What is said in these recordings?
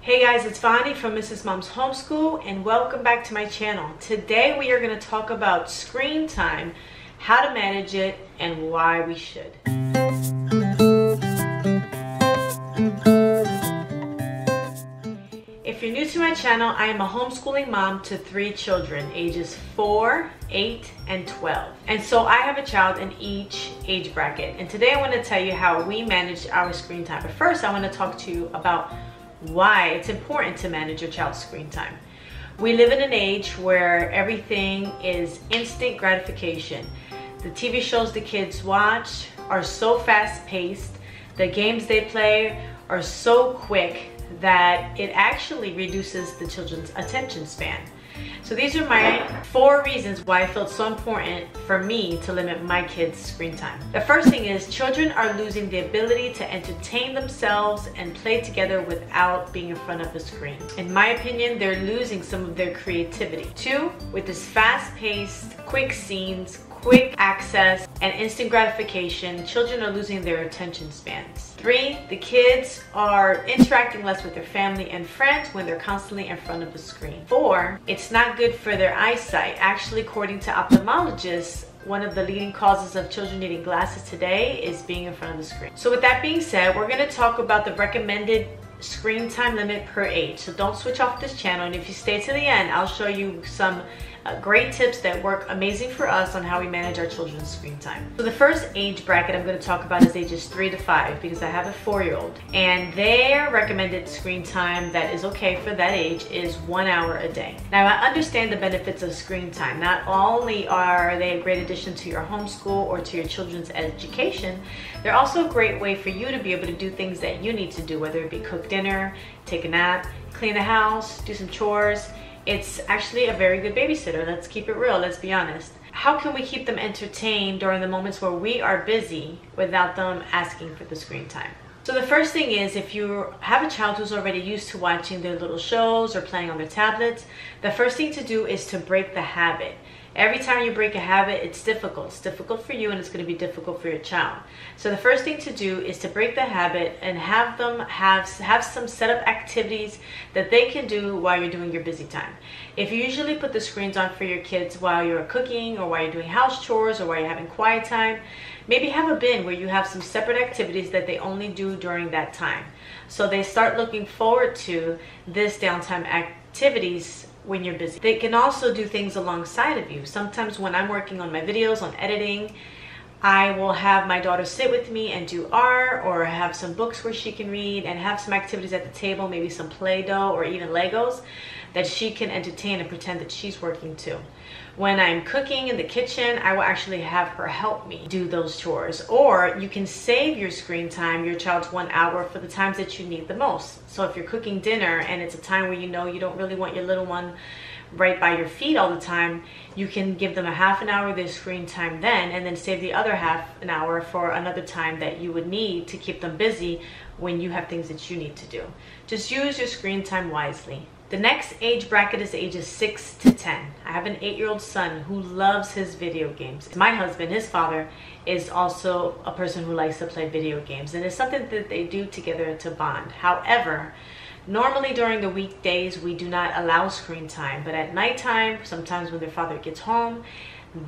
Hey guys, it's Vani from Mrs. Mom's Homeschool and welcome back to my channel. Today we are going to talk about screen time, how to manage it, and why we should. If you're new to my channel, I am a homeschooling mom to 3 children, ages 4, 8, and 12. And so I have a child in each age bracket. And today I want to tell you how we manage our screen time. But first I want to talk to you about why it's important to manage your child's screen time. We live in an age where everything is instant gratification. The TV shows the kids watch are so fast-paced, the games they play are so quick that it actually reduces the children's attention span. So these are my 4 reasons why I felt so important for me to limit my kids' screen time. The first thing is children are losing the ability to entertain themselves and play together without being in front of a screen. In my opinion, they're losing some of their creativity. 2, with this fast-paced, quick scenes, quick access, and instant gratification, children are losing their attention spans. 3, the kids are interacting less with their family and friends when they're constantly in front of a screen. 4, it's not good for their eyesight. Actually, according to ophthalmologists, one of the leading causes of children needing glasses today is being in front of the screen. So with that being said, we're going to talk about the recommended screen time limit per age. So don't switch off this channel, and if you stay to the end, I'll show you some great tips that work amazing for us on how we manage our children's screen time. So the first age bracket I'm going to talk about is ages 3 to 5 because I have a 4-year-old, and their recommended screen time that is okay for that age is 1 hour a day. Now I understand the benefits of screen time. Not only are they a great addition to your homeschool or to your children's education, they're also a great way for you to be able to do things that you need to do, whether it be cook dinner, take a nap, clean the house, do some chores. It's actually a very good babysitter. Let's keep it real, let's be honest. How can we keep them entertained during the moments where we are busy without them asking for the screen time? So the first thing is, if you have a child who's already used to watching their little shows or playing on their tablets, the first thing to do is to break the habit. Every time you break a habit, it's difficult. It's difficult for you and it's going to be difficult for your child. So the first thing to do is to break the habit and have them have some setup activities that they can do while you're doing your busy time. If you usually put the screens on for your kids while you're cooking or while you're doing house chores or while you're having quiet time, maybe have a bin where you have some separate activities that they only do during that time. So they start looking forward to this downtime activities when you're busy. They can also do things alongside of you. Sometimes when I'm working on my videos, on editing, I will have my daughter sit with me and do art, or have some books where she can read and have some activities at the table, maybe some Play-Doh or even Legos that she can entertain and pretend that she's working too. When I'm cooking in the kitchen, I will actually have her help me do those chores. Or you can save your screen time, your child's 1 hour, for the times that you need the most. So if you're cooking dinner and it's a time where you know you don't really want your little one right by your feet all the time, you can give them a half an hour of their screen time then, and then save the other half an hour for another time that you would need to keep them busy when you have things that you need to do. Just use your screen time wisely. The next age bracket is ages 6 to 10. I have an 8-year-old son who loves his video games. My husband, his father, is also a person who likes to play video games, and it's something that they do together to bond. However, normally during the weekdays we do not allow screen time, but at nighttime, sometimes when their father gets home,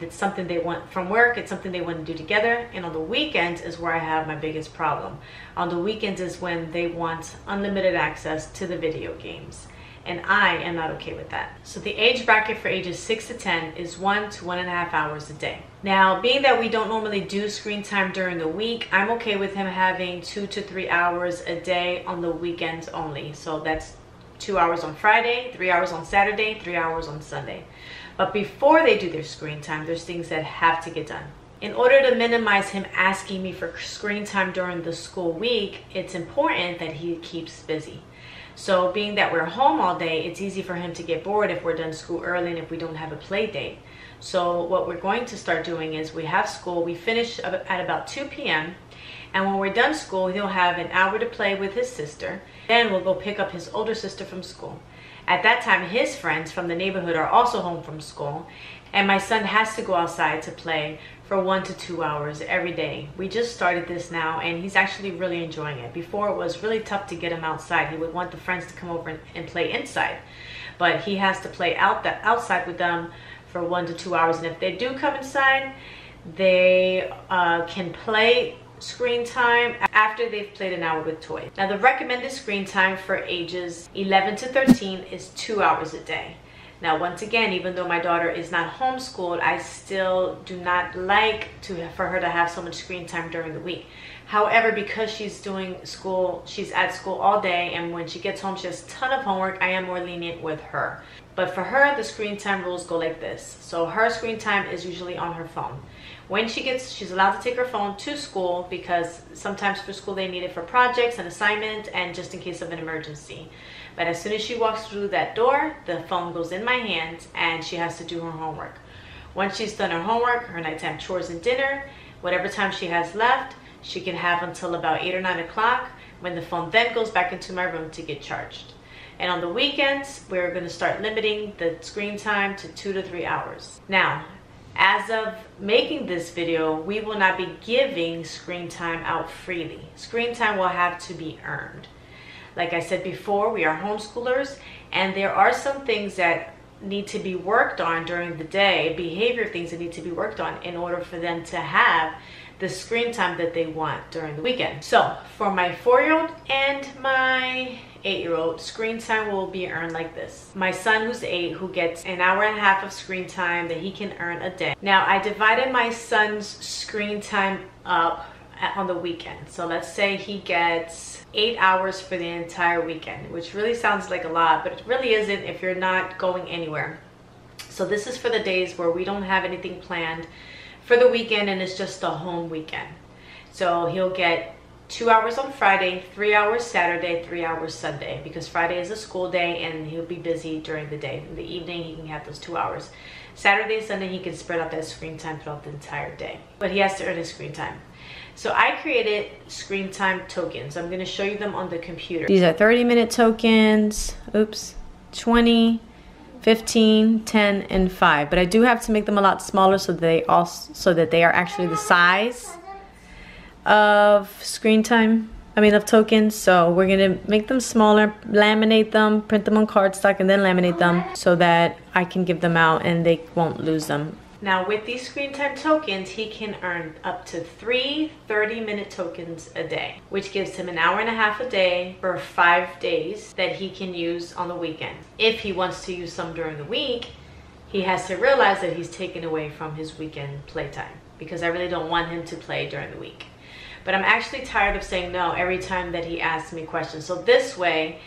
it's something they want from work, it's something they want to do together. And on the weekends is where I have my biggest problem. On the weekends is when they want unlimited access to the video games, and I am not okay with that. So the age bracket for ages 6 to 10 is 1 to 1.5 hours a day. Now, being that we don't normally do screen time during the week, I'm okay with him having 2 to 3 hours a day on the weekends only. So that's 2 hours on Friday, 3 hours on Saturday, 3 hours on Sunday. But before they do their screen time, there's things that have to get done. In order to minimize him asking me for screen time during the school week, it's important that he keeps busy. So being that we're home all day, it's easy for him to get bored if we're done school early and if we don't have a play date. So what we're going to start doing is we have school, we finish at about 2 p.m. and when we're done school, he'll have an hour to play with his sister. Then we'll go pick up his older sister from school. At that time, his friends from the neighborhood are also home from school, and my son has to go outside to play for 1 to 2 hours every day. We just started this now and he's actually really enjoying it. Before it was really tough to get him outside. He would want the friends to come over and play inside, but he has to play outside with them for 1 to 2 hours. And if they do come inside, they can play screen time after they've played an hour with toys. Now the recommended screen time for ages 11 to 13 is 2 hours a day. Now once again, even though my daughter is not homeschooled, I still do not like for her to have so much screen time during the week. However, because she's at school all day, and when she gets home she has a ton of homework, I am more lenient with her. But for her, the screen time rules go like this. So her screen time is usually on her phone. When she's allowed to take her phone to school, because sometimes for school they need it for projects and assignments and just in case of an emergency. But as soon as she walks through that door, the phone goes in my hands and she has to do her homework. Once she's done her homework, her nighttime chores and dinner, whatever time she has left, she can have until about 8 or 9 o'clock, when the phone then goes back into my room to get charged. And on the weekends, we're going to start limiting the screen time to 2 to 3 hours. Now, as of making this video, we will not be giving screen time out freely. Screen time will have to be earned. Like I said before, we are homeschoolers, and there are some things that need to be worked on during the day, behavior things that need to be worked on in order for them to have the screen time that they want during the weekend. So for my 4-year-old and my 8-year-old, screen time will be earned like this. My son, who's 8, who gets an hour and a half of screen time that he can earn a day. Now I divided my son's screen time up on the weekend. So let's say he gets 8 hours for the entire weekend, which really sounds like a lot, but it really isn't if you're not going anywhere. So this is for the days where we don't have anything planned for the weekend and it's just a home weekend. So he'll get 2 hours on Friday, 3 hours Saturday, 3 hours Sunday, because Friday is a school day and he'll be busy during the day. In the evening he can have those 2 hours. Saturday and Sunday he can spread out that screen time throughout the entire day, but he has to earn his screen time. So I created screen time tokens. I'm going to show you them on the computer. These are 30-minute tokens. Oops. 20, 15, 10, and 5. But I do have to make them a lot smaller so that they are actually the size of screen time. Of tokens. So we're going to make them smaller, laminate them, print them on cardstock, and then laminate them so that I can give them out and they won't lose them. Now with these screen time tokens, he can earn up to 3 30-minute tokens a day, which gives him an hour and a half a day for 5 days that he can use on the weekend. If he wants to use some during the week, he has to realize that he's taken away from his weekend playtime, because I really don't want him to play during the week. But I'm actually tired of saying no every time that he asks me questions. So this way,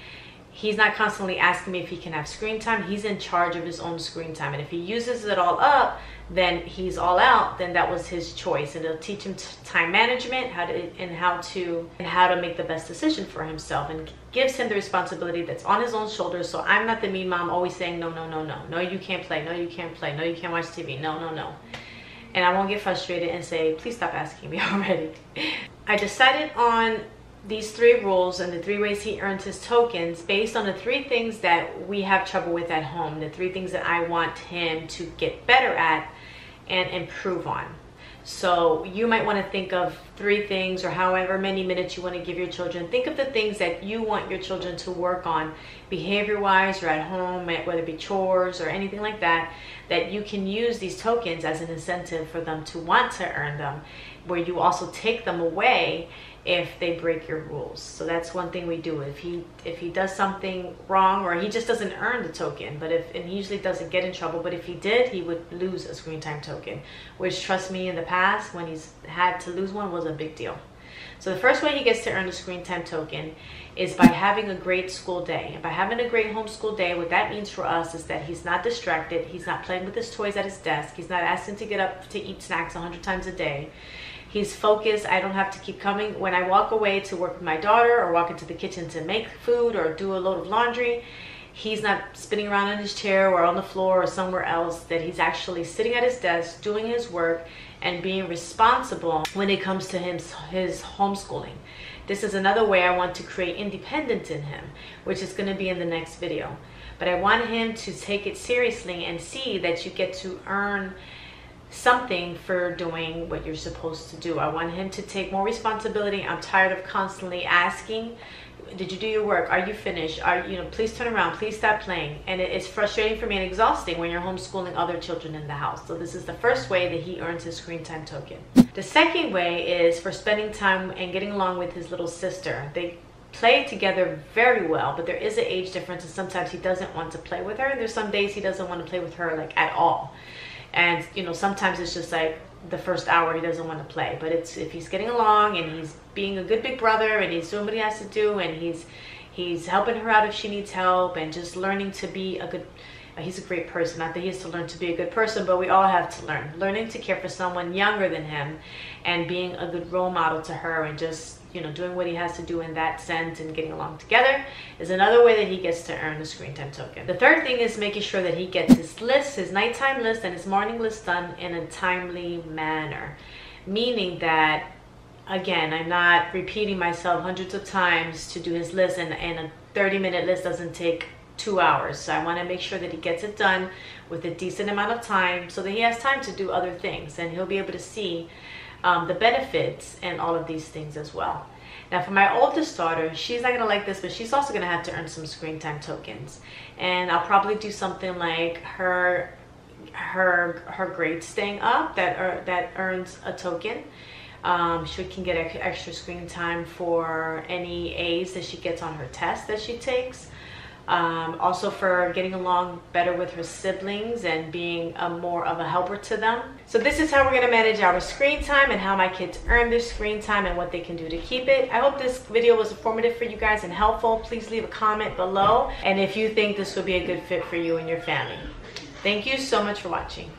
he's not constantly asking me if he can have screen time. He's in charge of his own screen time. And if he uses it all up, then he's all out. Then that was his choice. And it'll teach him time management, how to make the best decision for himself, and gives him the responsibility that's on his own shoulders. So I'm not the mean mom always saying no, no, no, no. No, you can't play. No, you can't play. No, you can't watch TV. No, no, no. And I won't get frustrated and say, please stop asking me already. I decided on these 3 rules and the 3 ways he earns his tokens based on the 3 things that we have trouble with at home, the 3 things that I want him to get better at and improve on. So you might want to think of 3 things, or however many minutes you want to give your children. Think of the things that you want your children to work on behavior-wise or at home, whether it be chores or anything like that, that you can use these tokens as an incentive for them to want to earn them, where you also take them away if they break your rules. So that's one thing we do. If he does something wrong, or he just doesn't earn the token, and he usually doesn't get in trouble, but if he did, he would lose a screen time token, which, trust me, in the past when he's had to lose one, was a big deal. So the first way he gets to earn a screen time token is by having a great school day. And by having a great homeschool day, what that means for us is that he's not distracted, he's not playing with his toys at his desk, he's not asking to get up to eat snacks 100 times a day. He's focused. I don't have to keep coming. When I walk away to work with my daughter, or walk into the kitchen to make food or do a load of laundry, he's not spinning around in his chair or on the floor or somewhere else. That he's actually sitting at his desk doing his work and being responsible when it comes to his homeschooling. This is another way I want to create independence in him, which is going to be in the next video. But I want him to take it seriously and see that you get to earn something for doing what you're supposed to do. I want him to take more responsibility. I'm tired of constantly asking, did you do your work? Are you finished? Please turn around, please stop playing. And it's frustrating for me and exhausting when you're homeschooling other children in the house. So this is the first way that he earns his screen time token. The second way is for spending time and getting along with his little sister. They play together very well, but there is an age difference, and sometimes he doesn't want to play with her, and there's some days he doesn't want to play with her like at all. And sometimes it's just like the first hour he doesn't want to play, but it's if he's getting along and he's being a good big brother and he's doing what he has to do, and he's helping her out if she needs help, and just learning to be a good he's a great person. Not that he has to learn to be a good person, but we all have to learning to care for someone younger than him, and being a good role model to her, and just doing what he has to do in that sense and getting along together is another way that he gets to earn the screen time token. The third thing is making sure that he gets his list, his nighttime list and his morning list done in a timely manner. Meaning that, again, I'm not repeating myself hundreds of times to do his list, and a 30-minute list doesn't take 2 hours. So I want to make sure that he gets it done with a decent amount of time so that he has time to do other things, and he'll be able to see the benefits and all of these things as well. Now for my oldest daughter, she's not gonna like this, but she's also gonna have to earn some screen time tokens, and I'll probably do something like her grades staying up that earns a token. She can get extra screen time for any A's that she gets on her test that she takes. Also for getting along better with her siblings and being more of a helper to them. So this is how we're going to manage our screen time and how my kids earn their screen time and what they can do to keep it. I hope this video was informative for you guys and helpful. Please leave a comment below, and if you think this would be a good fit for you and your family. Thank you so much for watching.